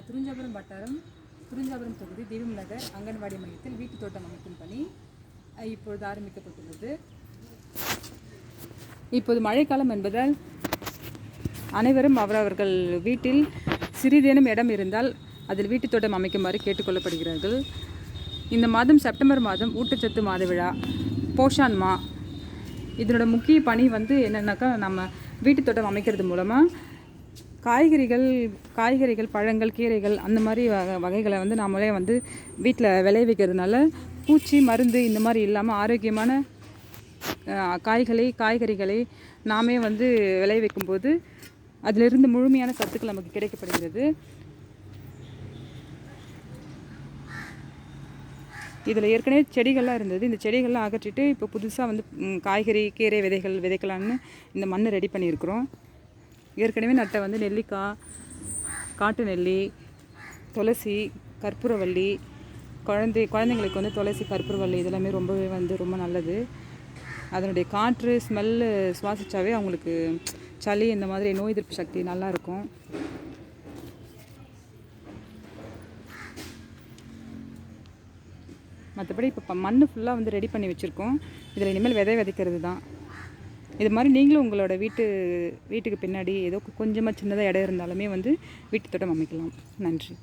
துரிஞ்சாபுரம் வட்டாரம் துரிஞ்சாபுரம் தொகுதி தீபம் நகர் அங்கன்வாடி மையத்தில் வீட்டு தோட்டம் அமைக்கும் பணி இப்பொழுது ஆரம்பிக்கப்பட்டுள்ளது. இப்போது மழைக்காலம் என்பதால் அனைவரும் அவரவர்கள் வீட்டில் சிறிதேனும் இடம் இருந்தால் அதில் வீட்டு தோட்டம் அமைக்குமாறு கேட்டுக்கொள்ளப்படுகிறார்கள். இந்த மாதம் செப்டம்பர் மாதம் ஊட்டச்சத்து மாத விழா போஷான் மா. இதனோட முக்கிய பணி என்னென்னாக்கா, நம்ம வீட்டு தோட்டம் அமைக்கிறது மூலமாக காய்கறிகள் பழங்கள் கீரைகள் அந்த மாதிரி வகைகளை நாமளே வீட்டில் விளைவிக்கிறதுனால பூச்சி மருந்து இந்த மாதிரி இல்லாமல் ஆரோக்கியமான காய்கறிகளை நாமே விளைவிக்கும் போது அதிலிருந்து முழுமையான சத்துக்கள் நமக்கு கிடைக்கப்படுகிறது. இதில் ஏற்கனவே செடிகள்லாம் இருந்தது. இந்த செடிகள்லாம் அகற்றிட்டு இப்போ புதுசாக காய்கறி கீரை விதைகள் விதைக்கலான்னு இந்த மண்ணை ரெடி பண்ணியிருக்கிறோம். ஏற்கனவே நட்ட நெல்லிக்காய், காட்டு நெல்லி, துளசி, கற்பூரவள்ளி, குழந்தைங்களுக்கு துளசி கற்பூரவள்ளி இதெல்லாமே ரொம்பவே ரொம்ப நல்லது. அதனுடைய காற்று ஸ்மெல்லு சுவாசித்தாவே அவங்களுக்கு சளி இந்த மாதிரி நோய் எதிர்ப்பு சக்தி நல்லாயிருக்கும். மற்றபடி இப்போ மண் ஃபுல்லாக ரெடி பண்ணி வச்சுருக்கோம். இதில் இனிமேல் விதைக்கிறது தான். இது மாதிரி நீங்களும் உங்களோட வீட்டுக்கு பின்னாடி ஏதோ கொஞ்சமாக சின்னதாக இடம் இருந்தாலுமே வீட்டு தோட்டம் அமைக்கலாம். நன்றி.